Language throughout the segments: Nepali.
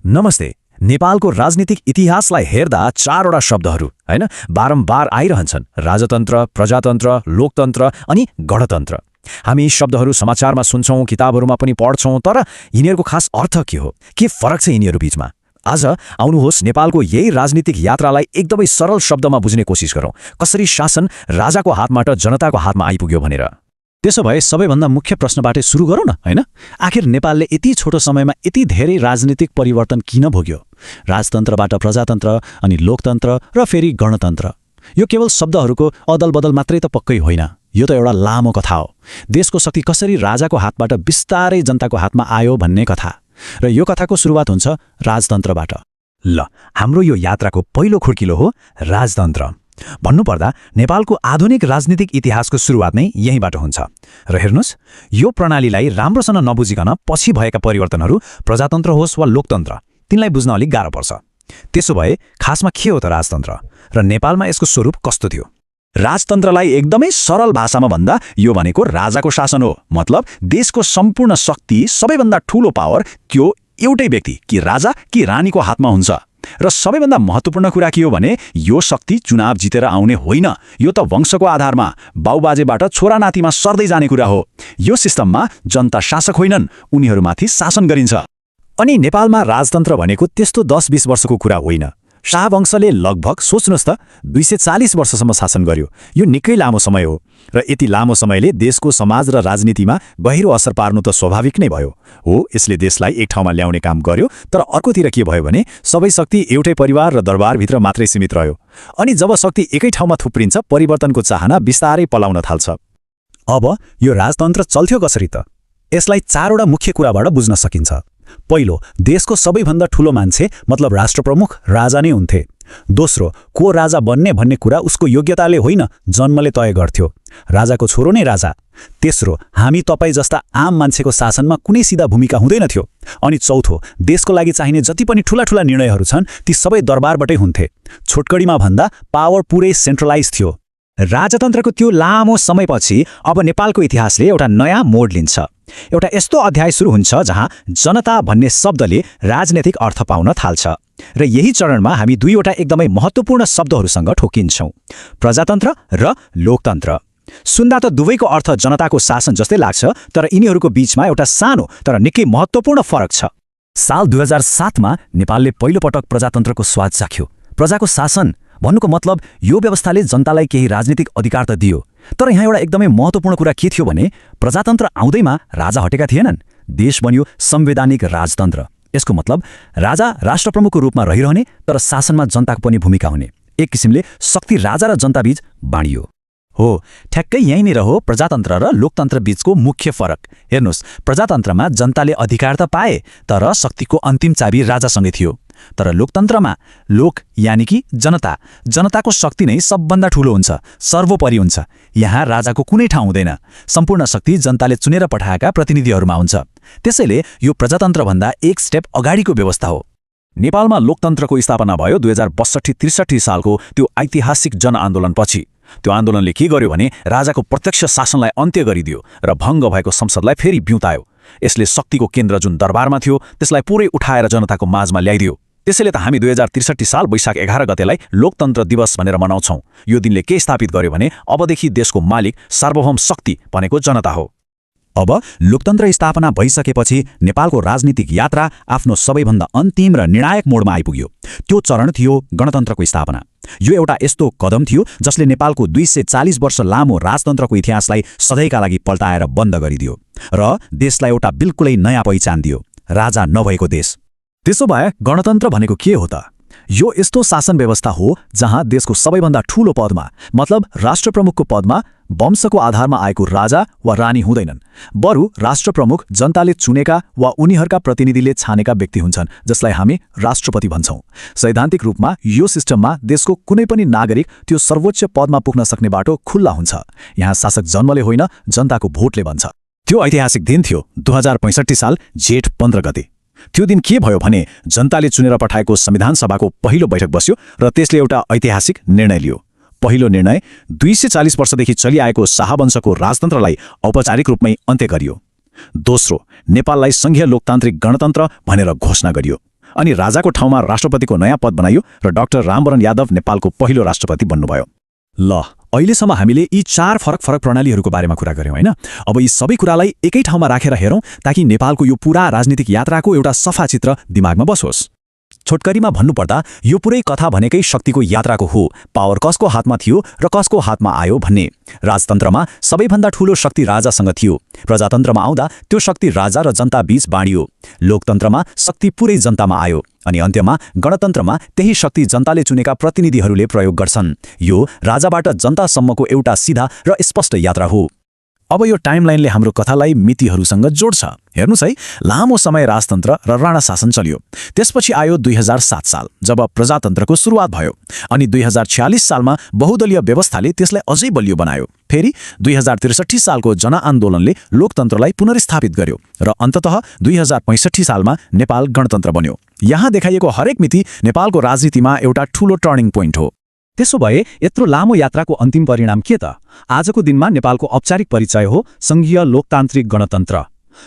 नमस्ते। नेपालको राजनीतिक इतिहासलाई हेर्दा चारवटा शब्दहरू हैन बारम्बार आइरहन्छन्। राजतन्त्र, प्रजातन्त्र, लोकतन्त्र अनि गणतन्त्र। हामी यी शब्दहरू समाचारमा सुन्छौं, किताबहरूमा पनि पढ्छौं, तर यिनीहरूको खास अर्थ के हो? के फरक छ यिनीहरू बीचमा? आज आउनुहोस् नेपालको यही राजनीतिक यात्रालाई एकदमै सरल शब्दमा बुझ्ने कोसिस गरौं। कसरी शासन राजाको हातबाट जनताको हातमा आइपुग्यो भनेर। त्यसो भए सबैभन्दा मुख्य प्रश्नबाटै सुरु गरौँ न, हैन? आखिर नेपालले यति छोटो समयमा यति धेरै राजनीतिक परिवर्तन किन भोग्यो? राजतन्त्रबाट प्रजातन्त्र अनि लोकतन्त्र र फेरि गणतन्त्र। यो केवल शब्दहरूको अदलबदल मात्रै त पक्कै होइन। यो त एउटा लामो कथा हो। देशको शक्ति कसरी राजाको हातबाट बिस्तारै जनताको हातमा आयो भन्ने कथा। र यो कथाको सुरुवात हुन्छ राजतन्त्रबाट। ल, हाम्रो यो यात्राको पहिलो खुड्किलो हो राजतन्त्र। भन्नुपर्दा नेपालको आधुनिक राजनीतिक इतिहासको सुरुवात नै यहीँबाट हुन्छ। र हेर्नुस्, यो प्रणालीलाई राम्रोसँग नबुझिकन पछि भएका परिवर्तनहरू प्रजातन्त्र होस् वा लोकतन्त्र, तिनलाई बुझ्न अलिक गाह्रो पर्छ। त्यसो भए खासमा के हो त राजतन्त्र र नेपालमा यसको स्वरूप कस्तो थियो? राजतन्त्रलाई एकदमै सरल भाषामा भन्दा यो भनेको राजाको शासन हो। मतलब देशको सम्पूर्ण शक्ति, सबैभन्दा ठूलो पावर त्यो एउटै व्यक्ति कि राजा कि रानीको हातमा हुन्छ। र सबैभन्दा महत्त्वपूर्ण कुरा के हो भने यो शक्ति चुनाव जितेर आउने होइन। यो त वंशको आधारमा बाउबाजेबाट छोरा नातिमा सर्दै जाने कुरा हो। यो सिस्टममा जनता शासक होइनन्, उनीहरूमाथि शासन गरिन्छ। अनि नेपालमा राजतन्त्र भनेको त्यस्तो 10-20 वर्षको कुरा होइन। शाहवंशले लगभग सोच्नुहोस् त 240 वर्षसम्म शासन गर्यो। यो निकै लामो समय हो र यति लामो समयले देशको समाज र राजनीतिमा गहिरो असर पार्नु त स्वाभाविक नै भयो। हो, यसले देशलाई एक ठाउँमा ल्याउने काम गर्यो, तर अर्कोतिर के भयो भने सबै शक्ति एउटै परिवार र दरबारभित्र मात्रै सीमित रह्यो। अनि जब शक्ति एकै ठाउँमा थुप्रिन्छ, परिवर्तनको चाहना बिस्तारै पलाउन थाल्छ। अब यो राजतन्त्र चल्थ्यो कसरी त? यसलाई चारवटा मुख्य कुराबाट बुझ्न सकिन्छ। पहिलो, देशको सबैभन्दा ठूलो मान्छे मतलब राष्ट्रप्रमुख राजा नै हुन्थे। दोस्रो, को राजा बन्ने भन्ने कुरा उसको योग्यताले होइन, जन्मले तय गर्थ्यो। राजाको छोरो नै राजा। तेस्रो, हामी तपाई जस्ता आम मान्छेको शासनमा कुनै सिधा भूमिका हुँदैन थियो। अनि चौथो, देशको लागि चाहिने जति पनि ठूला निर्णयहरू छन् ती सबै दरबारबाटै हुन्थे। छोटकरीमा भन्दा पावर पुरै सेन्ट्रलाइज थियो। राजतन्त्रको त्यो लामो समयपछि अब नेपालको इतिहासले एउटा नयाँ मोड लिन्छ। एउटा यस्तो अध्याय सुरु हुन्छ जहाँ जनता भन्ने शब्दले राजनैतिक अर्थ पाउन थाल्छ। र यही चरणमा हामी दुईवटा एकदमै महत्त्वपूर्ण शब्दहरूसँग ठोकिन्छौँ, प्रजातन्त्र र लोकतन्त्र। सुन्दा त दुवैको अर्थ जनताको शासन जस्तै लाग्छ, तर यिनीहरूको बीचमा एउटा सानो तर निकै महत्त्वपूर्ण फरक छ। साल 2007मा नेपालले पहिलोपटक प्रजातन्त्रको स्वाद चाख्यो। प्रजाको शासन भन्नुको मतलब यो व्यवस्थाले जनतालाई केही राजनीतिक अधिकार त दियो, तर यहाँ एउटा एकदमै महत्त्वपूर्ण कुरा के थियो भने प्रजातन्त्र आउँदैमा राजा हटेका थिएनन्। देश बन्यो संवैधानिक राजतन्त्र। यसको मतलब राजा राष्ट्रप्रमुखको रूपमा रहिरहने, तर शासनमा जनताको पनि भूमिका हुने। एक किसिमले शक्ति राजा र जनताबीच बाँडियो। हो, ठ्याक्कै यहीँनिर हो प्रजातन्त्र र लोकतन्त्र बीचको मुख्य फरक। हेर्नुस्, प्रजातन्त्रमा जनताले अधिकार त पाए, तर शक्तिको अन्तिम चाबी राजासँगै थियो। तर लोकतन्त्रमा लोक यानि कि जनताको शक्ति नै सबभन्दा ठूलो हुन्छ, सर्वोपरि हुन्छ। यहाँ राजाको कुनै ठाउँ हुँदैन। सम्पूर्ण शक्ति जनताले चुनेर पठाएका प्रतिनिधिहरूमा हुन्छ। त्यसैले यो प्रजातन्त्रभन्दा एक स्टेप अगाडिको व्यवस्था हो। नेपालमा लोकतन्त्रको स्थापना भयो 2062-63 सालको त्यो ऐतिहासिक जनआन्दोलनपछि। त्यो आन्दोलनले के गर्यो भने राजाको प्रत्यक्ष शासनलाई अन्त्य गरिदियो र भङ्ग भएको संसदलाई फेरि बिउतायो। यसले शक्तिको केन्द्र जुन दरबारमा थियो त्यसलाई पुरै उठाएर जनताको माझमा ल्याइदियो। त्यसैले त हामी 2063 साल वैशाख 11 गतेलाई लोकतन्त्र दिवस भनेर मनाउँछौँ। यो दिनले के स्थापित गर्यो भने अबदेखि देशको मालिक सार्वभौम शक्ति भनेको जनता हो। अब लोकतन्त्र स्थापना भइसकेपछि नेपालको राजनीतिक यात्रा आफ्नो सबैभन्दा अन्तिम र निर्णायक मोडमा आइपुग्यो। त्यो चरण थियो गणतन्त्रको स्थापना। यो एउटा यस्तो कदम थियो जसले नेपालको 240 वर्ष लामो राजतन्त्रको इतिहासलाई सधैँका लागि पल्टाएर बन्द गरिदियो र देशलाई एउटा बिल्कुलै नयाँ पहिचान दियो, राजा नभएको देश। त्यसो भए गणतन्त्र भनेको के हो त? यो यस्तो शासन व्यवस्था हो जहाँ देशको सबैभन्दा ठूलो पदमा मतलब राष्ट्रप्रमुखको पदमा वंशको आधारमा आएको राजा वा रानी हुँदैनन्, बरु राष्ट्रप्रमुख जनताले चुनेका वा उनीहरूका प्रतिनिधिले छानेका व्यक्ति हुन्छन्, जसलाई हामी राष्ट्रपति भन्छौँ। सैद्धान्तिक रूपमा यो सिस्टममा देशको कुनै पनि नागरिक त्यो सर्वोच्च पदमा पुग्न सक्ने बाटो खुल्ला हुन्छ। यहाँ शासक जन्मले होइन, जनताको भोटले बन्छ। त्यो ऐतिहासिक दिन थियो 2065 साल जेठ 15 गते। त्यो दिन के भयो भने जनताले चुनेर पठाएको संविधान सभाको पहिलो बैठक बस्यो र त्यसले एउटा ऐतिहासिक निर्णय लियो। पहिलो निर्णय 240 वर्षदेखि चलिआएको शाहवंशको राजतन्त्रलाई औपचारिक रूपमै अन्त्य गरियो। दोस्रो, नेपाललाई संघीय लोकतान्त्रिक गणतन्त्र भनेर घोषणा गरियो। अनि राजाको ठाउँमा राष्ट्रपतिको नयाँ पद बनाइयो र डाक्टर रामवरण यादव नेपालको पहिलो राष्ट्रपति बन्नुभयो। ल, अहिलेसम्म हामीले यी 4 फरक प्रणालीहरूको बारेमा कुरा गर्यौं हैन। अब यी सबै कुरालाई एकै ठाउँमा राखेर हेरौं ताकि नेपालको यो पूरा राजनीतिक यात्राको एउटा सफा चित्र दिमागमा बसोस्। छोटकरीमा भन्नुपर्दा यो पुरै कथा भनेकै शक्तिको यात्राको हो। पावर कसको हातमा थियो र कसको हातमा आयो भन्ने। राजतन्त्रमा सबैभन्दा ठूलो शक्ति राजासँग थियो। प्रजातन्त्रमा आउँदा त्यो शक्ति राजा र जनता बीच बाँडियो। लोकतन्त्रमा शक्ति पुरै जनतामा आयो अनि अन्त्यमा गणतन्त्रमा त्यही शक्ति जनताले चुनेका प्रतिनिधिहरूले प्रयोग गर्छन्। यो राजाबाट जनतासम्मको एउटा सिधा र स्पष्ट यात्रा हो। अब यो टाइमलाइनले हाम्रो कथालाई मितिहरूसँग जोड्छ। हेर्नुस् है, लामो समय राजतन्त्र र राणा शासन चल्यो। त्यसपछि आयो 2007 साल जब प्रजातन्त्रको सुरुवात भयो अनि 2046 सालमा बहुदलीय व्यवस्थाले त्यसलाई अझै बलियो बनायो। फेरि 2063 सालको जनआन्दोलनले लोकतन्त्रलाई पुनर्स्थापित गर्यो र अन्ततः 2065 सालमा नेपाल गणतन्त्र बन्यो। यहाँ देखाइएको हरेक मिति नेपालको राजनीतिमा एउटा ठूलो टर्निङ पोइन्ट हो। त्यसो भए यत्रो लामो यात्राको अन्तिम परिणाम के त? आजको दिनमा नेपालको औपचारिक परिचय हो संघीय लोकतान्त्रिक गणतन्त्र।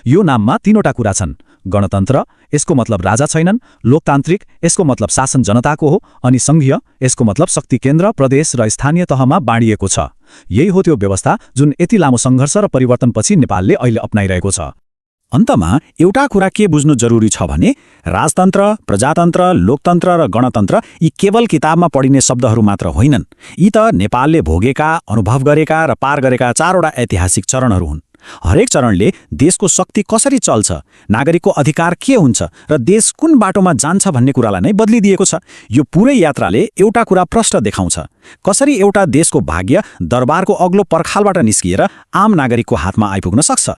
यो नाममा 3वटा कुरा छन्। गणतन्त्र, यसको मतलब राजा छैनन्। लोकतान्त्रिक, यसको मतलब शासन जनताको हो। अनि संघीय, यसको मतलब शक्ति केन्द्र, प्रदेश र स्थानीय तहमा बाँडिएको छ। यही हो त्यो व्यवस्था जुन यति लामो सङ्घर्ष र परिवर्तनपछि नेपालले अहिले अपनाइरहेको छ। अन्तमा एउटा कुरा के बुझ्नु जरुरी छ भने राजतन्त्र, प्रजातन्त्र, लोकतन्त्र र गणतन्त्र यी केवल किताबमा पढिने शब्दहरू मात्र होइनन्। यी त नेपालले भोगेका, अनुभव गरेका र पार गरेका 4वटा ऐतिहासिक चरणहरू हुन्। हरेक चरणले देशको शक्ति कसरी चल्छ, नागरिकको अधिकार के हुन्छ र देश कुन बाटोमा जान्छ भन्ने कुरालाई नै बदलिदिएको छ। यो पुरै यात्राले एउटा कुरा प्रष्ट देखाउँछ, कसरी एउटा देशको भाग्य दरबारको अग्लो पर्खालबाट निस्किएर आम नागरिकको हातमा आइपुग्न सक्छ।